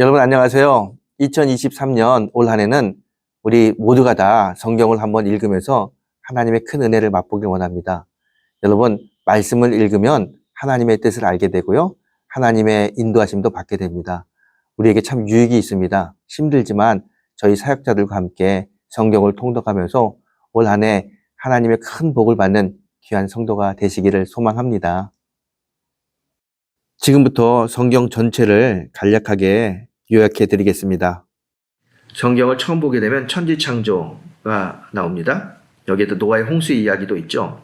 여러분 안녕하세요. 2023년 올 한 해는 우리 모두가 다 성경을 한번 읽으면서 하나님의 큰 은혜를 맛보길 원합니다. 여러분, 말씀을 읽으면 하나님의 뜻을 알게 되고요. 하나님의 인도하심도 받게 됩니다. 우리에게 참 유익이 있습니다. 힘들지만 저희 사역자들과 함께 성경을 통독하면서 올 한 해 하나님의 큰 복을 받는 귀한 성도가 되시기를 소망합니다. 지금부터 성경 전체를 간략하게 요약해 드리겠습니다. 성경을 처음 보게 되면 천지창조가 나옵니다. 여기에도 노아의 홍수 이야기도 있죠.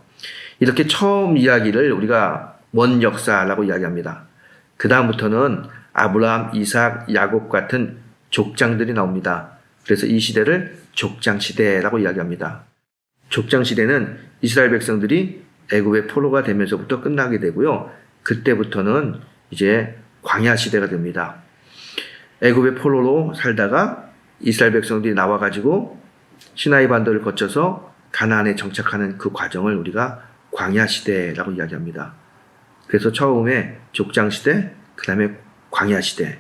이렇게 처음 이야기를 우리가 원역사라고 이야기합니다. 그 다음부터는 아브라함, 이삭, 야곱 같은 족장들이 나옵니다. 그래서 이 시대를 족장시대라고 이야기합니다. 족장시대는 이스라엘 백성들이 애굽의 포로가 되면서부터 끝나게 되고요. 그때부터는 이제 광야시대가 됩니다. 애굽의 포로로 살다가 이스라엘 백성들이 나와가지고 시나이 반도를 거쳐서 가나안에 정착하는 그 과정을 우리가 광야시대라고 이야기합니다. 그래서 처음에 족장시대, 그 다음에 광야시대.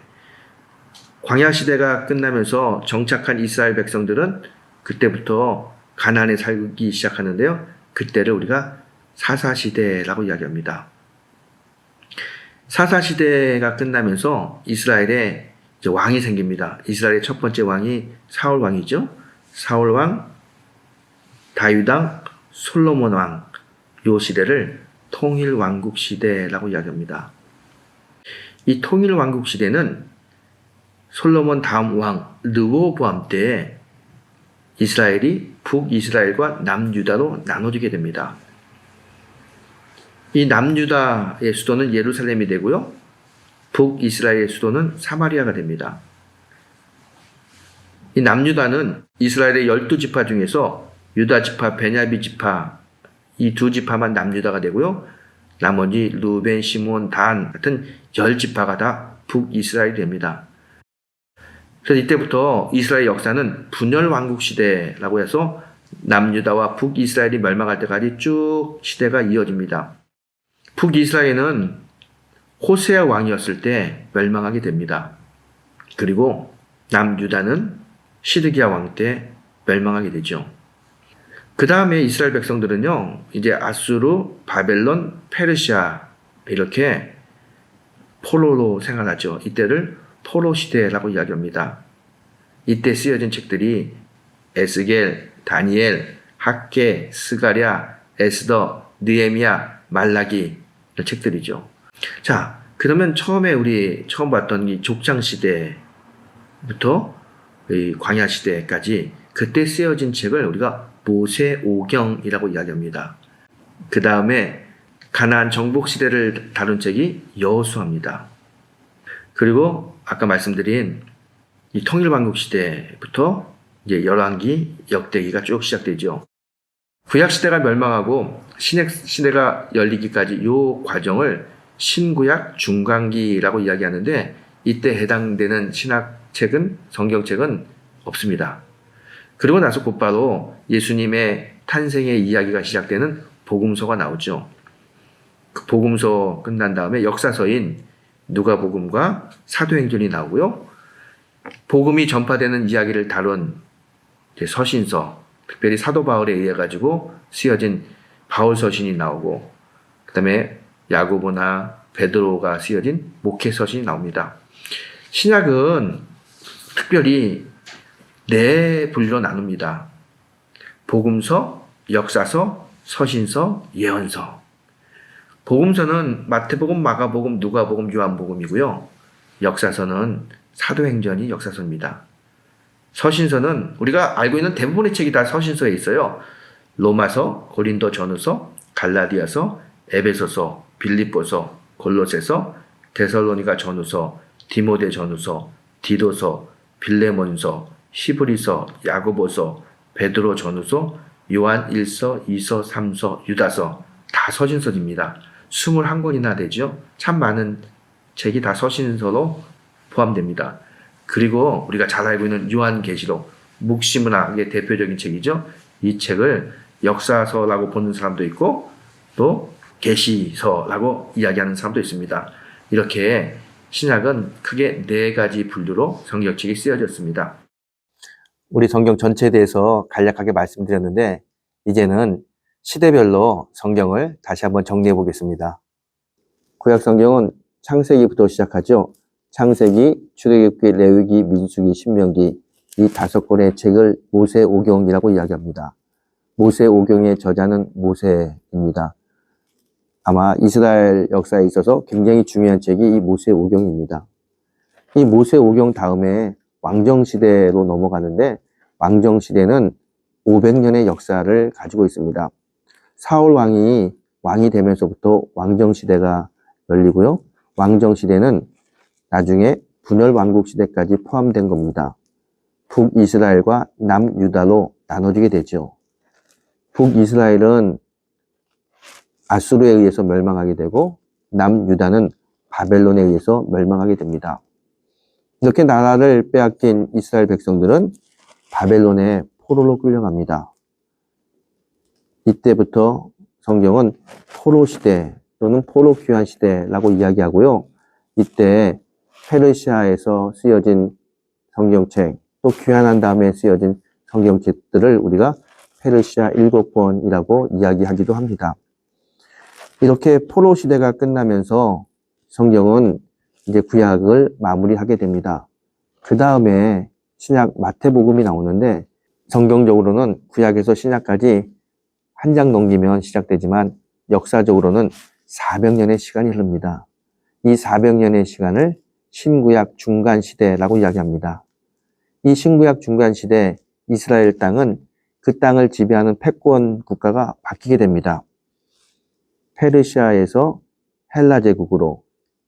광야시대가 끝나면서 정착한 이스라엘 백성들은 그때부터 가나안에 살기 시작하는데요. 그때를 우리가 사사시대라고 이야기합니다. 사사시대가 끝나면서 이스라엘에 이제 왕이 생깁니다. 이스라엘의 첫 번째 왕이 사울 왕이죠. 사울 왕, 다윗 왕, 솔로몬 왕. 이 시대를 통일 왕국 시대라고 이야기합니다. 이 통일 왕국 시대는 솔로몬 다음 왕 르호보암 때 이스라엘이 북이스라엘과 남유다로 나눠지게 됩니다. 이 남유다의 수도는 예루살렘이 되고요. 북이스라엘의 수도는 사마리아가 됩니다. 이 남유다는 이스라엘의 12지파 중에서 유다 지파, 베냐민 지파 이 두 지파만 남유다가 되고요. 나머지 루벤, 시몬, 단 같은 10지파가 다 북이스라엘이 됩니다. 그래서 이때부터 이스라엘 역사는 분열 왕국 시대라고 해서 남유다와 북이스라엘이 멸망할 때까지 쭉 시대가 이어집니다. 북이스라엘은 호세아 왕이었을 때 멸망하게 됩니다. 그리고 남유다는 시드기야 왕 때 멸망하게 되죠. 그 다음에 이스라엘 백성들은요, 이제 아수르, 바벨론, 페르시아 이렇게 포로로 생활하죠. 이때를 포로 시대라고 이야기합니다. 이때 쓰여진 책들이 에스겔, 다니엘, 학개, 스가랴, 에스더, 느헤미야, 말라기 이런 책들이죠. 자, 그러면 우리 처음 봤던 이 족장 시대부터 이 광야 시대까지 그때 쓰여진 책을 우리가 모세오경이라고 이야기합니다. 그 다음에 가나안 정복 시대를 다룬 책이 여호수아입니다. 그리고 아까 말씀드린 이 통일왕국 시대부터 이제 열왕기, 역대기가 쭉 시작되죠. 구약 시대가 멸망하고 신약 시대가 열리기까지 이 과정을 신구약 중간기라고 이야기하는데 이때 해당되는 신학책은 성경책은 없습니다. 그리고 나서 곧바로 예수님의 탄생의 이야기가 시작되는 복음서가 나오죠. 그 복음서 끝난 다음에 역사서인 누가복음과 사도행전이 나오고요. 복음이 전파되는 이야기를 다룬 서신서, 특별히 사도 바울에 의해 가지고 쓰여진 바울 서신이 나오고, 그 다음에 야고보나 베드로가 쓰여진 목회 서신이 나옵니다. 신약은 특별히 네 분류로 나눕니다. 복음서, 역사서, 서신서, 예언서. 복음서는 마태복음, 마가복음, 누가복음, 요한복음이고요. 역사서는 사도행전이 역사서입니다. 서신서는 우리가 알고 있는 대부분의 책이 다 서신서에 있어요. 로마서, 고린도 전후서, 갈라디아서, 에베소서, 빌립보서, 골로새서, 데살로니가 전후서, 디모데 전후서, 디도서, 빌레몬서, 히브리서, 야고보서, 베드로 전후서, 요한 1서, 2서, 3서, 유다서 다 서신서입니다. 21권이나 되죠. 참 많은 책이 다 서신서로 포함됩니다. 그리고 우리가 잘 알고 있는 요한계시록, 묵시문학의 대표적인 책이죠. 이 책을 역사서라고 보는 사람도 있고 또 계시서라고 이야기하는 사람도 있습니다. 이렇게 신약은 크게 4가지 분류로 성경책이 쓰여졌습니다. 우리 성경 전체에 대해서 간략하게 말씀드렸는데 이제는 시대별로 성경을 다시 한번 정리해 보겠습니다. 구약 성경은 창세기부터 시작하죠. 창세기, 출애굽기, 레위기, 민수기, 신명기 이 5권의 책을 모세오경이라고 이야기합니다. 모세오경의 저자는 모세입니다. 아마 이스라엘 역사에 있어서 굉장히 중요한 책이 이 모세오경입니다. 이 모세오경 다음에 왕정시대로 넘어가는데 왕정시대는 500년의 역사를 가지고 있습니다. 사울 왕이 되면서부터 왕정시대가 열리고요. 왕정시대는 나중에 분열왕국시대까지 포함된 겁니다. 북이스라엘과 남유다로 나눠지게 되죠. 북이스라엘은 아수르에 의해서 멸망하게 되고 남유다는 바벨론에 의해서 멸망하게 됩니다. 이렇게 나라를 빼앗긴 이스라엘 백성들은 바벨론의 포로로 끌려갑니다. 이때부터 성경은 포로시대 또는 포로귀환 시대라고 이야기하고요. 이때 페르시아에서 쓰여진 성경책 또 귀환한 다음에 쓰여진 성경책들을 우리가 페르시아 7권이라고 이야기하기도 합니다. 이렇게 포로 시대가 끝나면서 성경은 이제 구약을 마무리하게 됩니다. 그 다음에 신약 마태복음이 나오는데 성경적으로는 구약에서 신약까지 한 장 넘기면 시작되지만 역사적으로는 400년의 시간이 흐릅니다. 이 400년의 시간을 신구약 중간시대라고 이야기합니다. 이 신구약 중간시대 이스라엘 땅은 그 땅을 지배하는 패권 국가가 바뀌게 됩니다. 페르시아에서 헬라 제국으로,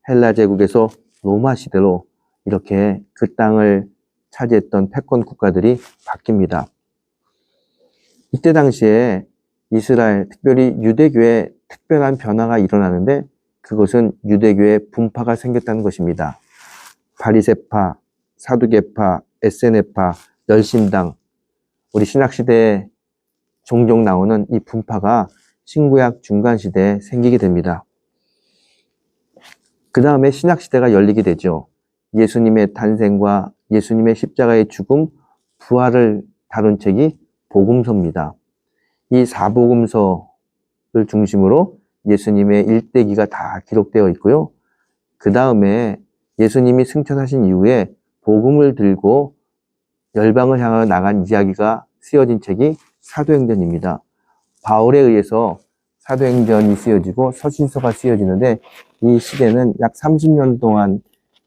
헬라 제국에서 로마 시대로 이렇게 그 땅을 차지했던 패권 국가들이 바뀝니다. 이때 당시에 이스라엘, 특별히 유대교에 특별한 변화가 일어나는데 그것은 유대교의 분파가 생겼다는 것입니다. 바리새파, 사두개파, 에세네파, 열심당, 우리 신약시대에 종종 나오는 이 분파가 신구약 중간시대에 생기게 됩니다. 그 다음에 신약시대가 열리게 되죠. 예수님의 탄생과 예수님의 십자가의 죽음, 부활을 다룬 책이 복음서입니다. 이 4복음서를 중심으로 예수님의 일대기가 다 기록되어 있고요. 그 다음에 예수님이 승천하신 이후에 복음을 들고 열방을 향하여 나간 이야기가 쓰여진 책이 사도행전입니다. 바울에 의해서 사도행전이 쓰여지고 서신서가 쓰여지는데 이 시대는 약 30년 동안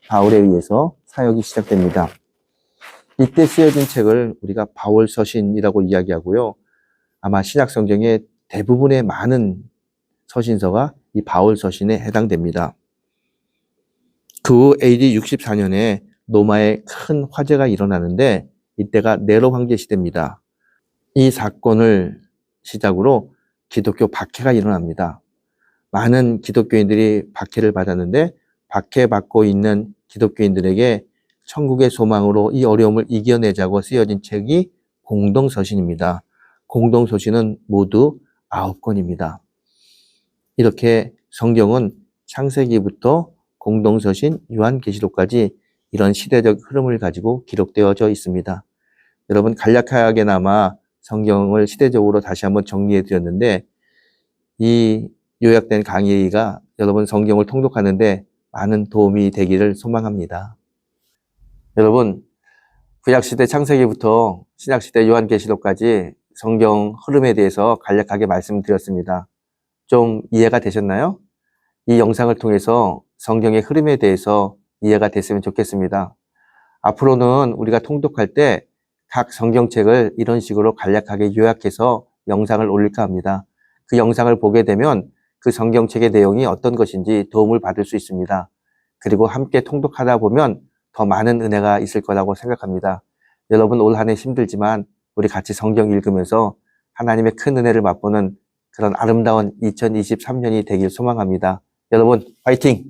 바울에 의해서 사역이 시작됩니다. 이때 쓰여진 책을 우리가 바울 서신이라고 이야기하고요. 아마 신약 성경의 대부분의 많은 서신서가 이 바울 서신에 해당됩니다. 그 후 AD 64년에 로마에 큰 화재가 일어나는데 이때가 네로 황제 시대입니다. 이 사건을 시작으로 기독교 박해가 일어납니다. 많은 기독교인들이 박해를 받았는데 박해받고 있는 기독교인들에게 천국의 소망으로 이 어려움을 이겨내자고 쓰여진 책이 공동서신입니다. 공동서신은 모두 9권입니다. 이렇게 성경은 창세기부터 공동서신, 요한계시록까지 이런 시대적 흐름을 가지고 기록되어져 있습니다. 여러분 간략하게나마 성경을 시대적으로 다시 한번 정리해 드렸는데 이 요약된 강의가 여러분 성경을 통독하는데 많은 도움이 되기를 소망합니다. 여러분 구약시대 창세기부터 신약시대 요한계시록까지 성경 흐름에 대해서 간략하게 말씀드렸습니다. 좀 이해가 되셨나요? 이 영상을 통해서 성경의 흐름에 대해서 이해가 됐으면 좋겠습니다. 앞으로는 우리가 통독할 때 각 성경책을 이런 식으로 간략하게 요약해서 영상을 올릴까 합니다. 그 영상을 보게 되면 그 성경책의 내용이 어떤 것인지 도움을 받을 수 있습니다. 그리고 함께 통독하다 보면 더 많은 은혜가 있을 거라고 생각합니다. 여러분 올 한 해 힘들지만 우리 같이 성경 읽으면서 하나님의 큰 은혜를 맛보는 그런 아름다운 2023년이 되길 소망합니다. 여러분 화이팅!